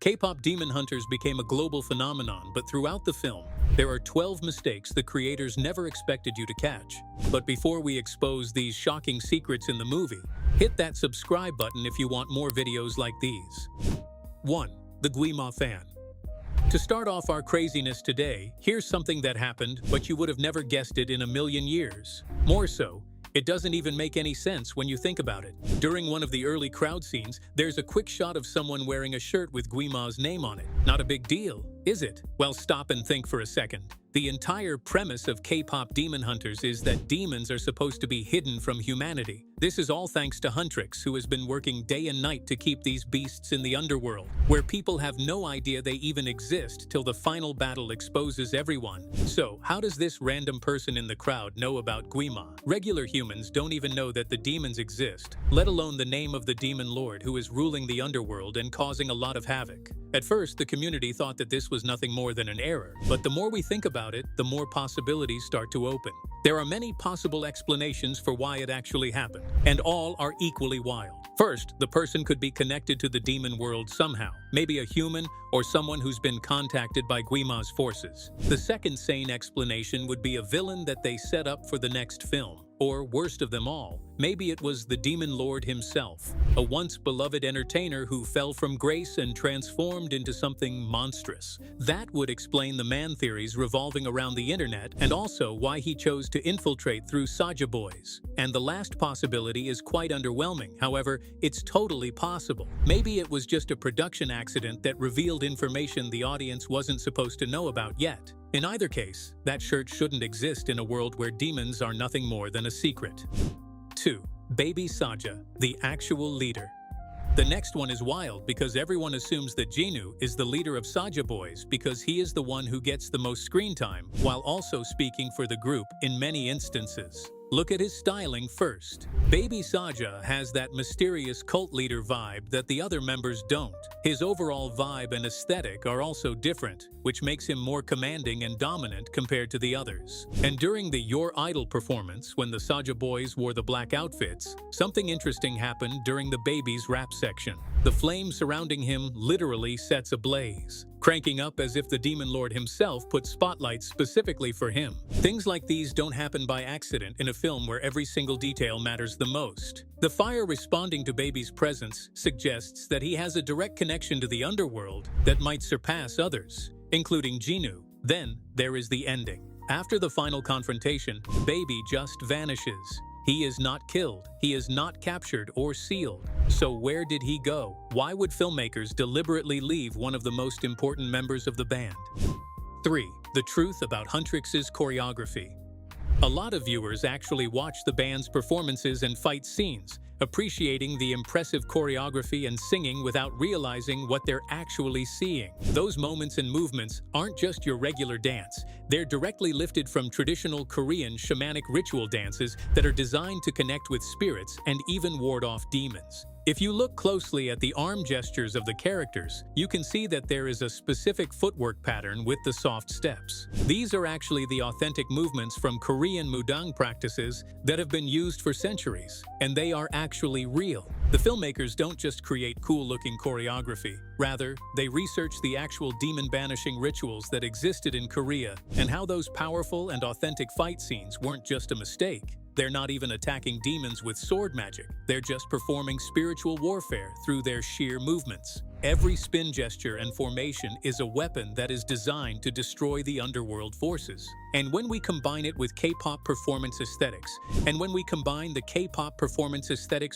K-pop demon hunters became a global phenomenon, but throughout the film, there are 12 mistakes the creators never expected you to catch. But before we expose these shocking secrets in the movie, hit that subscribe button if you want more videos like these. 1. The Gwi-Ma fan. To start off our craziness today, here's something that happened, but you would have never guessed it in a million years. More so, it doesn't even make any sense when you think about it. During one of the early crowd scenes, there's a quick shot of someone wearing a shirt with Gwi-Ma's name on it. Not a big deal, is it? Well, stop and think for a second. The entire premise of K-pop demon hunters is that demons are supposed to be hidden from humanity. This is all thanks to Huntrix, who has been working day and night to keep these beasts in the underworld, where people have no idea they even exist till the final battle exposes everyone. So, how does this random person in the crowd know about Gwi-Ma? Regular humans don't even know that the demons exist, let alone the name of the demon lord who is ruling the underworld and causing a lot of havoc. At first, the community thought that this was nothing more than an error, but the more we think about it, the more possibilities start to open. There are many possible explanations for why it actually happened, and all are equally wild. First, the person could be connected to the demon world somehow, maybe a human or someone who's been contacted by Gwi-Ma's forces. The second sane explanation would be a villain that they set up for the next film. Or, worst of them all, maybe it was the demon lord himself, a once beloved entertainer who fell from grace and transformed into something monstrous. That would explain the man theories revolving around the internet, and also why he chose to infiltrate through Saja Boys. And the last possibility is quite underwhelming, however, it's totally possible. Maybe it was just a production accident that revealed information the audience wasn't supposed to know about yet. In either case, that shirt shouldn't exist in a world where demons are nothing more than a secret. 2. Baby Saja, the actual leader. The next one is wild because everyone assumes that Jinu is the leader of Saja Boys because he is the one who gets the most screen time, while also speaking for the group in many instances. Look at his styling first. Baby Saja has that mysterious cult leader vibe that the other members don't. His overall vibe and aesthetic are also different, which makes him more commanding and dominant compared to the others. And during the Your Idol performance, when the Saja Boys wore the black outfits, something interesting happened during the baby's rap section. The flame surrounding him literally sets ablaze, cranking up as if the demon lord himself put spotlights specifically for him. Things like these don't happen by accident in a film where every single detail matters the most. The fire responding to Baby's presence suggests that he has a direct connection to the underworld that might surpass others, including Jinu. Then there is the ending. After the final confrontation, Baby just vanishes. He is not killed, he is not captured or sealed. So where did he go? Why would filmmakers deliberately leave one of the most important members of the band? 3. The truth about Huntrix's choreography. A lot of viewers actually watch the band's performances and fight scenes, appreciating the impressive choreography and singing without realizing what they're actually seeing. Those moments and movements aren't just your regular dance. They're directly lifted from traditional Korean shamanic ritual dances that are designed to connect with spirits and even ward off demons. If you look closely at the arm gestures of the characters, you can see that there is a specific footwork pattern with the soft steps. These are actually the authentic movements from Korean mudang practices that have been used for centuries, and they are actually real. The filmmakers don't just create cool-looking choreography. Rather, they research the actual demon-banishing rituals that existed in Korea and how those powerful and authentic fight scenes weren't just a mistake. They're not even attacking demons with sword magic. They're just performing spiritual warfare through their sheer movements. Every spin gesture and formation is a weapon that is designed to destroy the underworld forces. And when we combine it with K-pop performance aesthetics,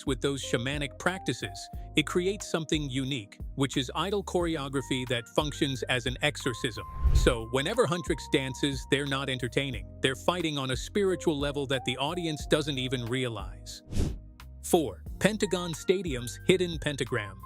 with those shamanic practices, it creates something unique, which is idol choreography that functions as an exorcism. So, whenever Huntrix dances, they're not entertaining. They're fighting on a spiritual level that the audience doesn't even realize. 4. Pentagon Stadium's hidden pentagram.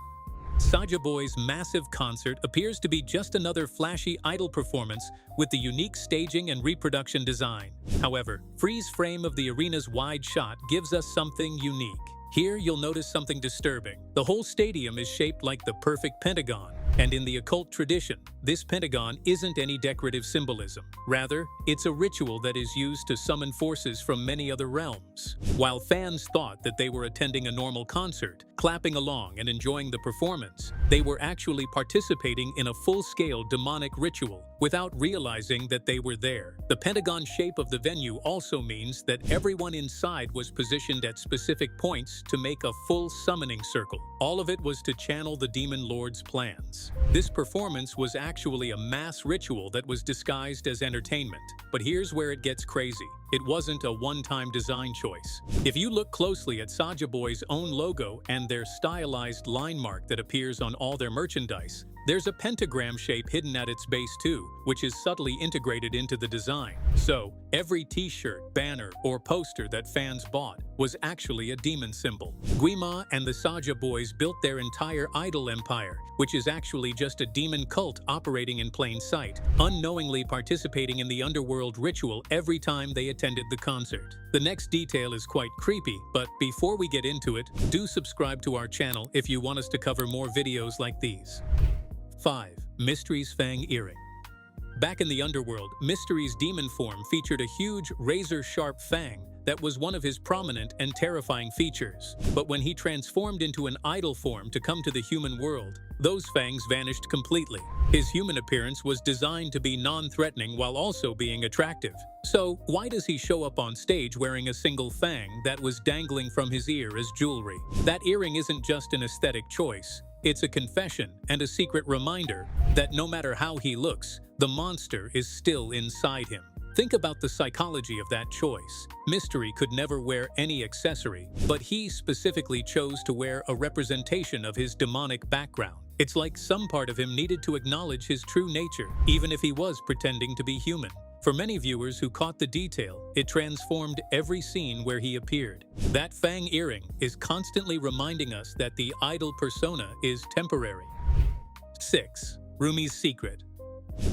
Saja Boys' massive concert appears to be just another flashy idol performance with the unique staging and reproduction design. However, freeze frame of the arena's wide shot gives us something unique. Here you'll notice something disturbing. The whole stadium is shaped like the perfect pentagon, And in the occult tradition, this pentagon isn't any decorative symbolism. Rather, it's a ritual that is used to summon forces from many other realms. While fans thought that they were attending a normal concert, clapping along and enjoying the performance, they were actually participating in a full-scale demonic ritual without realizing that they were there. The pentagon shape of the venue also means that everyone inside was positioned at specific points to make a full summoning circle. All of it was to channel the demon lord's plans. This performance was actually a mass ritual that was disguised as entertainment. But here's where it gets crazy. It wasn't a one-time design choice. If you look closely at Saja Boys' own logo and their stylized line mark that appears on all their merchandise, there's a pentagram shape hidden at its base too, which is subtly integrated into the design. So, every t-shirt, banner, or poster that fans bought was actually a demon symbol. Gwi-Ma and the Saja Boys built their entire idol empire, which is actually just a demon cult operating in plain sight, unknowingly participating in the underworld ritual every time they attended the concert. The next detail is quite creepy, but before we get into it, do subscribe to our channel if you want us to cover more videos like these. 5. Mystery's Fang Earring. Back in the underworld, Mystery's demon form featured a huge, razor-sharp fang that was one of his prominent and terrifying features. But when he transformed into an idol form to come to the human world, those fangs vanished completely. His human appearance was designed to be non-threatening while also being attractive. So, why does he show up on stage wearing a single fang that was dangling from his ear as jewelry? That earring isn't just an aesthetic choice. It's a confession and a secret reminder that no matter how he looks, the monster is still inside him. Think about the psychology of that choice. Mystery could never wear any accessory, but he specifically chose to wear a representation of his demonic background. It's like some part of him needed to acknowledge his true nature, even if he was pretending to be human. For many viewers who caught the detail, it transformed every scene where he appeared. That fang earring is constantly reminding us that the idol persona is temporary. 6. Rumi's Secret.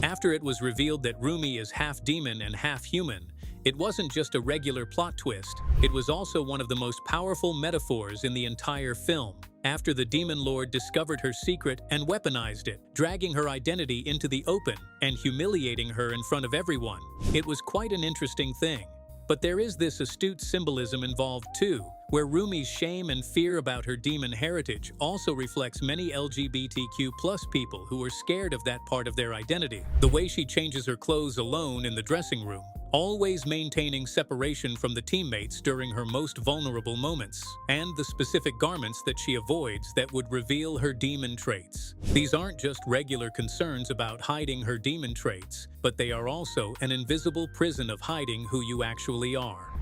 After it was revealed that Rumi is half demon and half human, it wasn't just a regular plot twist, it was also one of the most powerful metaphors in the entire film. After the demon lord discovered her secret and weaponized it, dragging her identity into the open and humiliating her in front of everyone, it was quite an interesting thing. But there is this astute symbolism involved too, where Rumi's shame and fear about her demon heritage also reflects many LGBTQ+ people who are scared of that part of their identity. The way she changes her clothes alone in the dressing room, always maintaining separation from the teammates during her most vulnerable moments, and the specific garments that she avoids that would reveal her demon traits. These aren't just regular concerns about hiding her demon traits, but they are also an invisible prison of hiding who you actually are.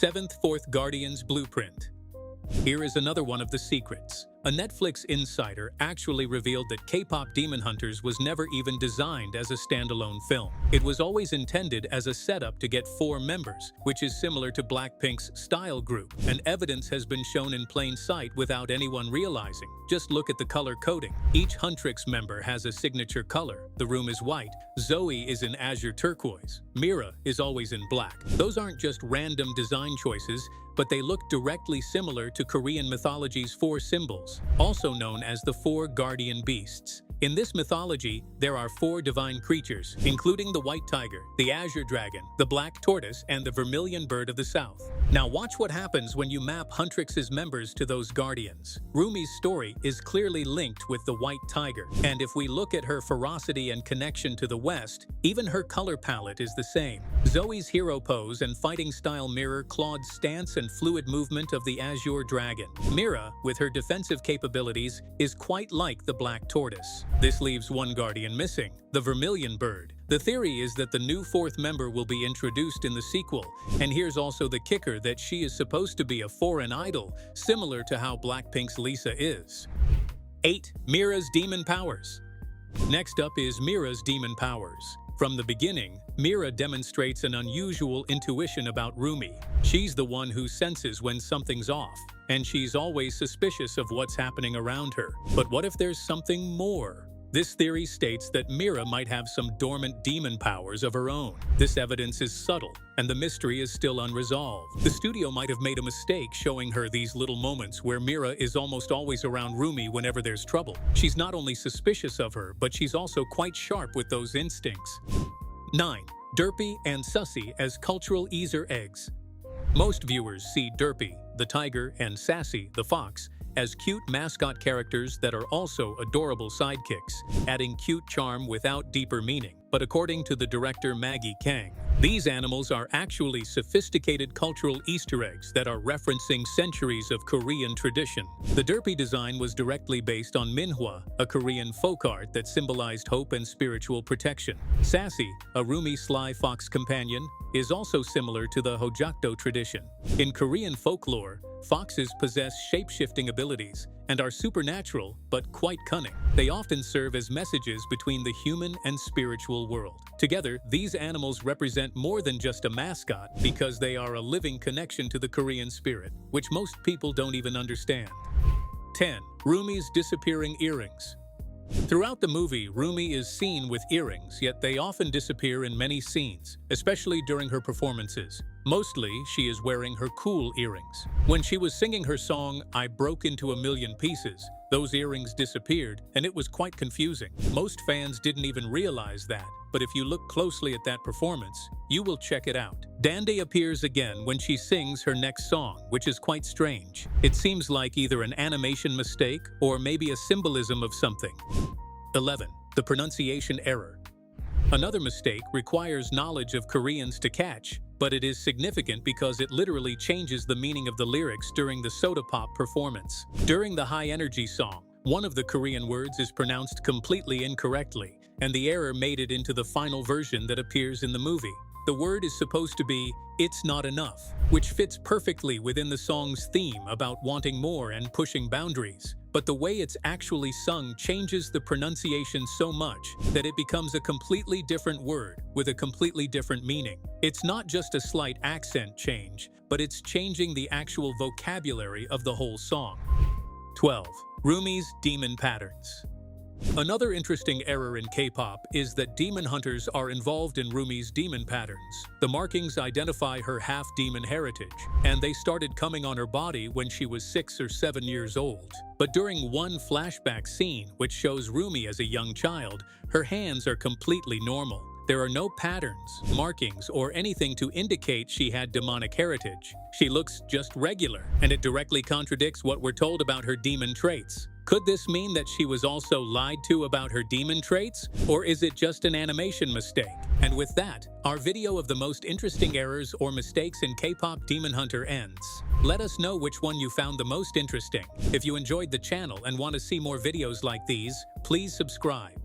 7th Fourth Guardian's Blueprint. Here is another one of the secrets. A Netflix insider actually revealed that K-pop Demon Hunters was never even designed as a standalone film. It was always intended as a setup to get 4 members, which is similar to Blackpink's style group, and evidence has been shown in plain sight without anyone realizing. Just look at the color coding. Each Huntrix member has a signature color. The room is white, Zoe is in azure turquoise, Mira is always in black. Those aren't just random design choices, but they look directly similar to Korean mythology's 4 symbols, also known as the 4 guardian beasts. In this mythology, there are 4 divine creatures, including the white tiger, the azure dragon, the black tortoise, and the vermilion bird of the south. Now watch what happens when you map Huntrix's members to those guardians. Rumi's story is clearly linked with the white tiger, and if we look at her ferocity and connection to the west, even her color palette is the same. Zoe's hero pose and fighting style mirror Claude's stance and fluid movement of the azure dragon. Mira, with her defensive capabilities, is quite like the black tortoise. This leaves one guardian missing, the vermilion bird. The theory is that the new 4th member will be introduced in the sequel, and here's also the kicker that she is supposed to be a foreign idol, similar to how Blackpink's Lisa is. 8. Mira's Demon Powers. Next up is Mira's demon powers. From the beginning, Mira demonstrates an unusual intuition about Rumi. She's the one who senses when something's off, and she's always suspicious of what's happening around her. But what if there's something more? This theory states that Mira might have some dormant demon powers of her own. This evidence is subtle, and the mystery is still unresolved. The studio might have made a mistake showing her these little moments where Mira is almost always around Rumi whenever there's trouble. She's not only suspicious of her, but she's also quite sharp with those instincts. 9. Derpy and Sussy as cultural Easter eggs. Most viewers see Derpy, the tiger, and Sassy, the fox, as cute mascot characters that are also adorable sidekicks, adding cute charm without deeper meaning. But according to the director Maggie Kang, these animals are actually sophisticated cultural Easter eggs that are referencing centuries of Korean tradition. The Derpy design was directly based on Minhwa, a Korean folk art that symbolized hope and spiritual protection. Sassy, a Rumi sly fox companion, is also similar to the Hojakdo tradition. In Korean folklore, foxes possess shape-shifting abilities and are supernatural but quite cunning. They often serve as messages between the human and spiritual world. Together, these animals represent more than just a mascot because they are a living connection to the Korean spirit, which most people don't even understand. 10. Rumi's disappearing earrings. Throughout the movie, Rumi is seen with earrings, yet they often disappear in many scenes, especially during her performances. Mostly, she is wearing her cool earrings. When she was singing her song, "I Broke Into a Million Pieces," those earrings disappeared, and it was quite confusing. Most fans didn't even realize that, but if you look closely at that performance, you will check it out. Dandy appears again when she sings her next song, which is quite strange. It seems like either an animation mistake or maybe a symbolism of something. 11. The pronunciation error. Another mistake requires knowledge of Koreans to catch, but it is significant because it literally changes the meaning of the lyrics during the soda pop performance. During the high-energy song, one of the Korean words is pronounced completely incorrectly, and the error made it into the final version that appears in the movie. The word is supposed to be, "It's not enough," which fits perfectly within the song's theme about wanting more and pushing boundaries. But the way it's actually sung changes the pronunciation so much that it becomes a completely different word with a completely different meaning. It's not just a slight accent change, but it's changing the actual vocabulary of the whole song. 12. Rumi's demon patterns. Another interesting error in K-pop is that demon hunters are involved in Rumi's demon patterns. The markings identify her half-demon heritage, and they started coming on her body when she was 6 or 7 years old. But during one flashback scene, which shows Rumi as a young child, her hands are completely normal. There are no patterns, markings, or anything to indicate she had demonic heritage. She looks just regular, and it directly contradicts what we're told about her demon traits. Could this mean that she was also lied to about her demon traits? Or is it just an animation mistake? And with that, our video of the most interesting errors or mistakes in K-pop Demon Hunter ends. Let us know which one you found the most interesting. If you enjoyed the channel and want to see more videos like these, please subscribe.